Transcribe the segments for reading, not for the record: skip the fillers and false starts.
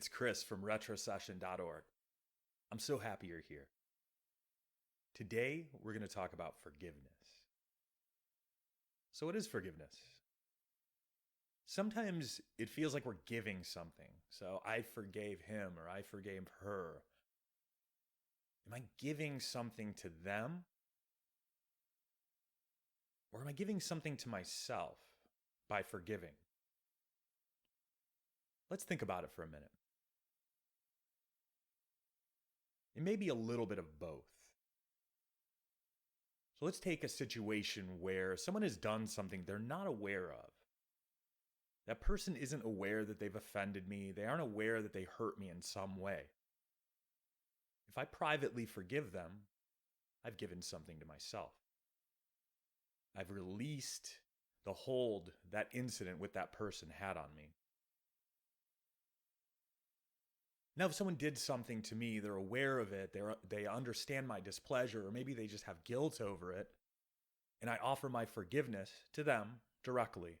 It's Chris from retrosession.org. I'm so happy you're here. Today, we're going to talk about forgiveness. So, what is forgiveness? Sometimes it feels like we're giving something. So, I forgave him or I forgave her. Am I giving something to them? Or am I giving something to myself by forgiving? Let's think about it for a minute. It may be a little bit of both. So let's take a situation where someone has done something they're not aware of. That person isn't aware that they've offended me. They aren't aware that they hurt me in some way. If I privately forgive them, I've given something to myself. I've released the hold that incident with that person had on me. Now, if someone did something to me, they're aware of it, they understand my displeasure, or maybe they just have guilt over it, and I offer my forgiveness to them directly,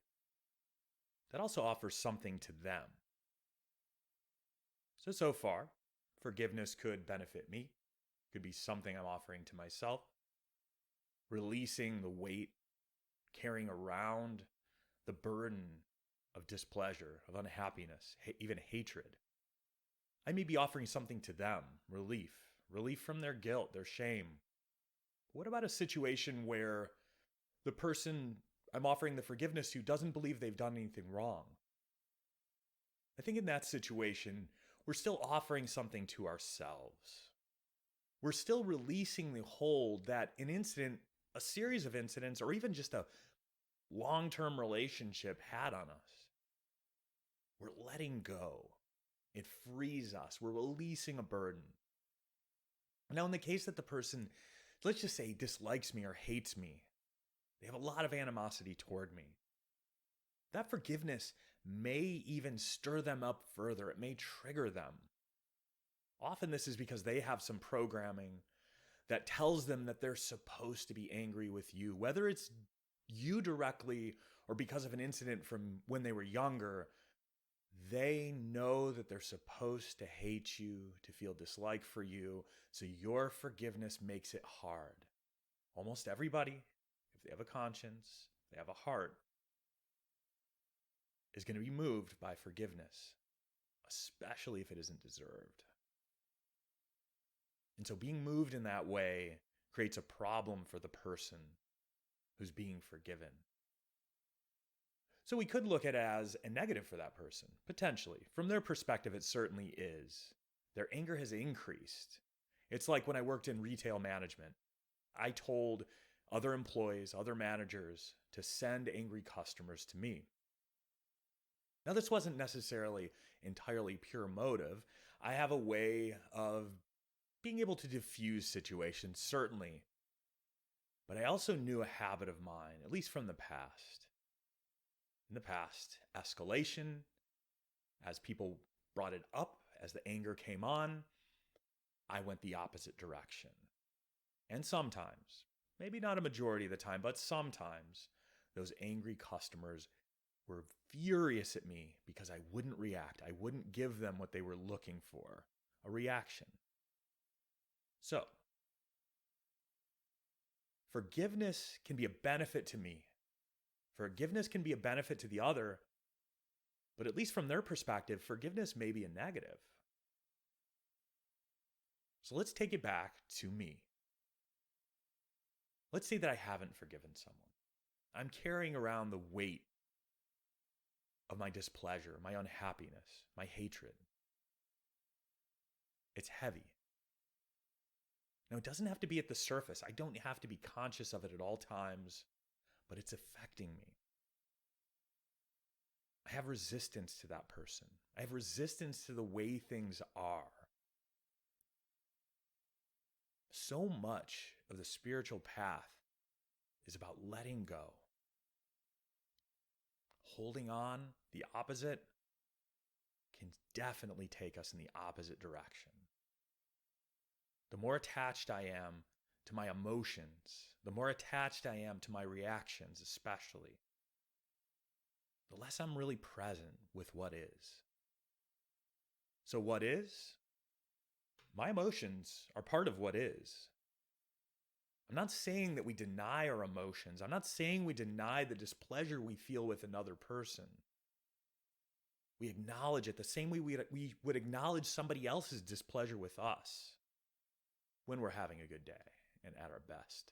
that also offers something to them. So far, forgiveness could benefit me, could be something I'm offering to myself, releasing the weight, carrying around the burden of displeasure, of unhappiness, even hatred. I may be offering something to them, relief from their guilt, their shame. What about a situation where the person I'm offering the forgiveness to doesn't believe they've done anything wrong? I think in that situation, we're still offering something to ourselves. We're still releasing the hold that an incident, a series of incidents, or even just a long-term relationship had on us. We're letting go. It frees us. We're releasing a burden. Now, in the case that the person, let's just say, dislikes me or hates me, they have a lot of animosity toward me. That forgiveness may even stir them up further. It may trigger them. Often this is because they have some programming that tells them that they're supposed to be angry with you, whether it's you directly or because of an incident from when they were younger. They know that they're supposed to hate you, to feel dislike for you, so your forgiveness makes it hard. Almost everybody, if they have a conscience, they have a heart, is going to be moved by forgiveness, especially if it isn't deserved. And so being moved in that way creates a problem for the person who's being forgiven. So we could look at it as a negative for that person, potentially. From their perspective, it certainly is. Their anger has increased. It's like when I worked in retail management. I told other employees, other managers to send angry customers to me. Now, this wasn't necessarily entirely pure motive. I have a way of being able to diffuse situations, certainly. But I also knew a habit of mine, at least from the past. In the past, escalation, as people brought it up, as the anger came on, I went the opposite direction. And sometimes, maybe not a majority of the time, but sometimes, those angry customers were furious at me because I wouldn't react. I wouldn't give them what they were looking for, a reaction. So, forgiveness can be a benefit to me. Forgiveness can be a benefit to the other, but at least from their perspective, forgiveness may be a negative. So let's take it back to me. Let's say that I haven't forgiven someone. I'm carrying around the weight of my displeasure, my unhappiness, my hatred. It's heavy. Now, it doesn't have to be at the surface. I don't have to be conscious of it at all times, but it's affecting me. I have resistance to that person. I have resistance to the way things are. So much of the spiritual path is about letting go. Holding on, the opposite, can definitely take us in the opposite direction. The more attached I am to my emotions, the more attached I am to my reactions, especially, the less I'm really present with what is. So, what is? My emotions are part of what is. I'm not saying that we deny our emotions. I'm not saying we deny the displeasure we feel with another person. We acknowledge it the same way we would acknowledge somebody else's displeasure with us when we're having a good day and at our best.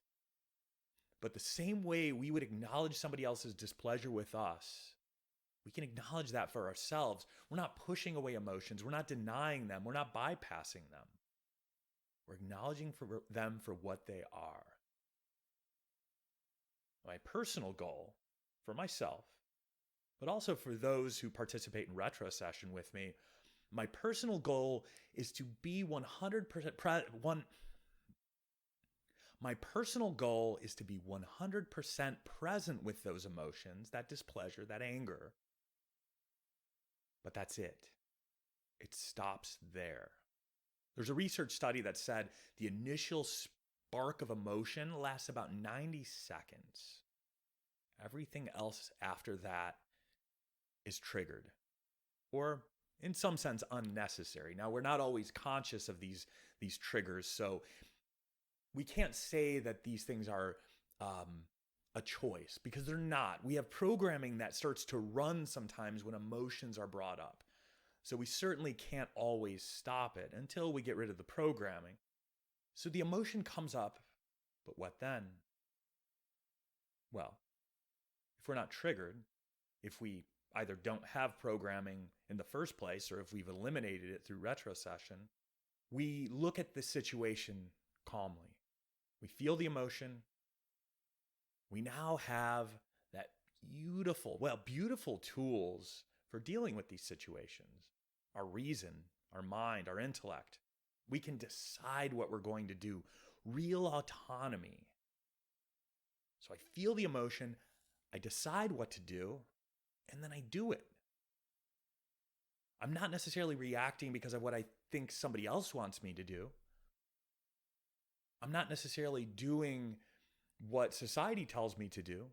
But the same way we would acknowledge somebody else's displeasure with us, we can acknowledge that for ourselves. We're not pushing away emotions. We're not denying them. We're not bypassing them. We're acknowledging them for what they are. My personal goal for myself, but also for those who participate in retro session with me, my personal goal is to be 100% My personal goal is to be 100% present with those emotions, that displeasure, that anger. But that's it. It stops there. There's a research study that said the initial spark of emotion lasts about 90 seconds. Everything else after that is triggered, or in some sense unnecessary. Now, we're not always conscious of these triggers, so we can't say that these things are a choice, because they're not. We have programming that starts to run sometimes when emotions are brought up. So we certainly can't always stop it until we get rid of the programming. So the emotion comes up, but what then? Well, if we're not triggered, if we either don't have programming in the first place, or if we've eliminated it through retrosession, we look at the situation calmly. We feel the emotion. We now have that beautiful tools for dealing with these situations. Our reason, our mind, our intellect. We can decide what we're going to do. Real autonomy. So I feel the emotion, I decide what to do, and then I do it. I'm not necessarily reacting because of what I think somebody else wants me to do. I'm not necessarily doing what society tells me to do,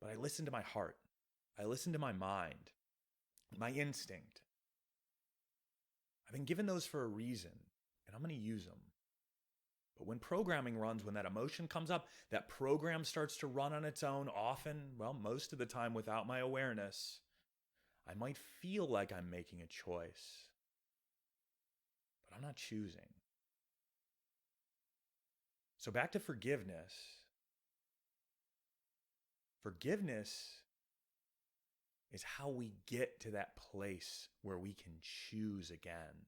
but I listen to my heart. I listen to my mind, my instinct. I've been given those for a reason, and I'm going to use them. But when programming runs, when that emotion comes up, that program starts to run on its own, often, most of the time without my awareness, I might feel like I'm making a choice, but I'm not choosing. So back to forgiveness. Forgiveness is how we get to that place where we can choose again.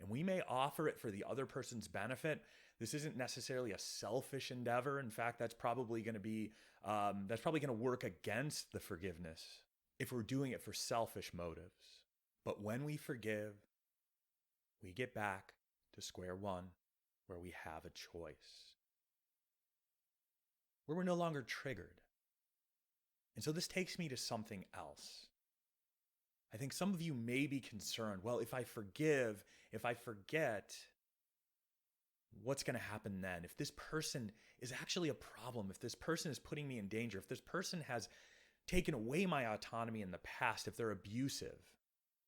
And we may offer it for the other person's benefit. This isn't necessarily a selfish endeavor. In fact, that's probably going to work against the forgiveness if we're doing it for selfish motives. But when we forgive, we get back to square one, where we have a choice, where we're no longer triggered. And so this takes me to something else. I think some of you may be concerned, if I forgive, if I forget, what's going to happen then? If this person is actually a problem, if this person is putting me in danger, if this person has taken away my autonomy in the past, if they're abusive,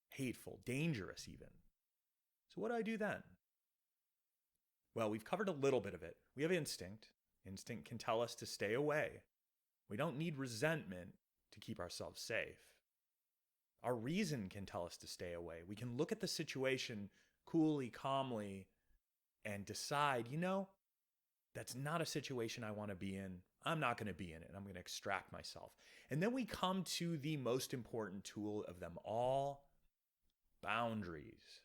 hateful, dangerous even. So what do I do then? Well, we've covered a little bit of it. We have instinct. Instinct can tell us to stay away. We don't need resentment to keep ourselves safe. Our reason can tell us to stay away. We can look at the situation coolly, calmly, and decide, that's not a situation I want to be in. I'm not going to be in it. I'm going to extract myself. And then we come to the most important tool of them all, boundaries.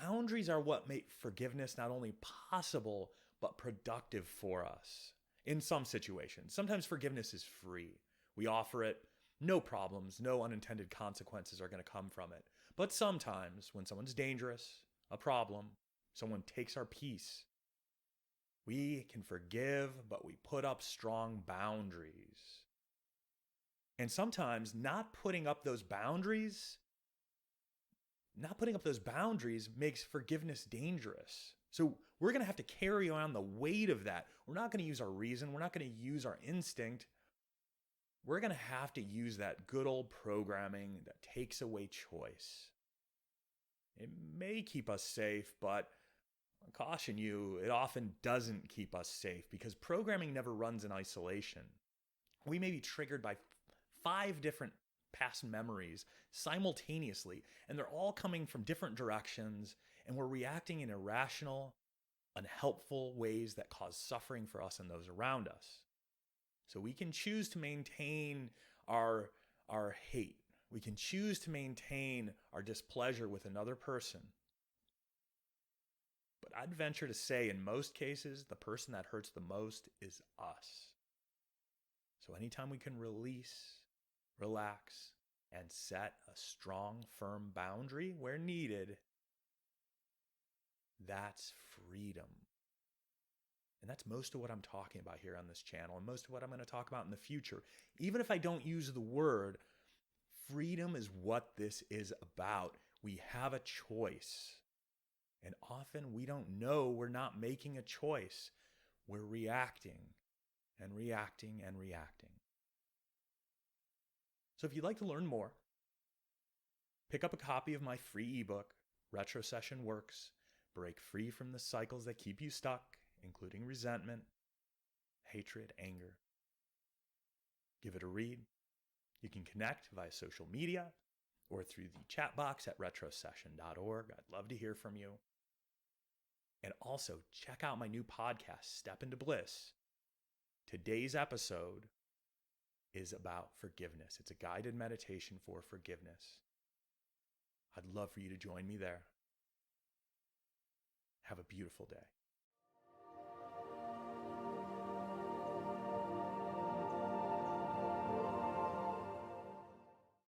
Boundaries are what make forgiveness not only possible, but productive for us in some situations. Sometimes forgiveness is free. We offer it, no problems, no unintended consequences are going to come from it. But sometimes when someone's dangerous, a problem, someone takes our peace, we can forgive, but we put up strong boundaries. And sometimes not putting up those boundaries makes forgiveness dangerous. So we're going to have to carry on the weight of that. We're not going to use our reason. We're not going to use our instinct. We're going to have to use that good old programming that takes away choice. It may keep us safe, but I caution you, it often doesn't keep us safe because programming never runs in isolation. We may be triggered by 5 different past memories simultaneously, and they're all coming from different directions, and we're reacting in irrational, unhelpful ways that cause suffering for us and those around us. So we can choose to maintain our, our hate. We can choose to maintain our displeasure with another person. But I'd venture to say, in most cases, the person that hurts the most is us. So anytime we can release, relax, and set a strong, firm boundary where needed, that's freedom. And that's most of what I'm talking about here on this channel, and most of what I'm going to talk about in the future. Even if I don't use the word, freedom is what this is about. We have a choice. And often we don't know we're not making a choice. We're reacting and reacting and reacting. So if you'd like to learn more, pick up a copy of my free ebook, Retrocession Works. Break free from the cycles that keep you stuck, including resentment, hatred, anger. Give it a read. You can connect via social media or through the chat box at retrocession.org. I'd love to hear from you. And also check out my new podcast, Step into Bliss. Today's episode is about forgiveness. It's a guided meditation for forgiveness. I'd love for you to join me there. Have a beautiful day.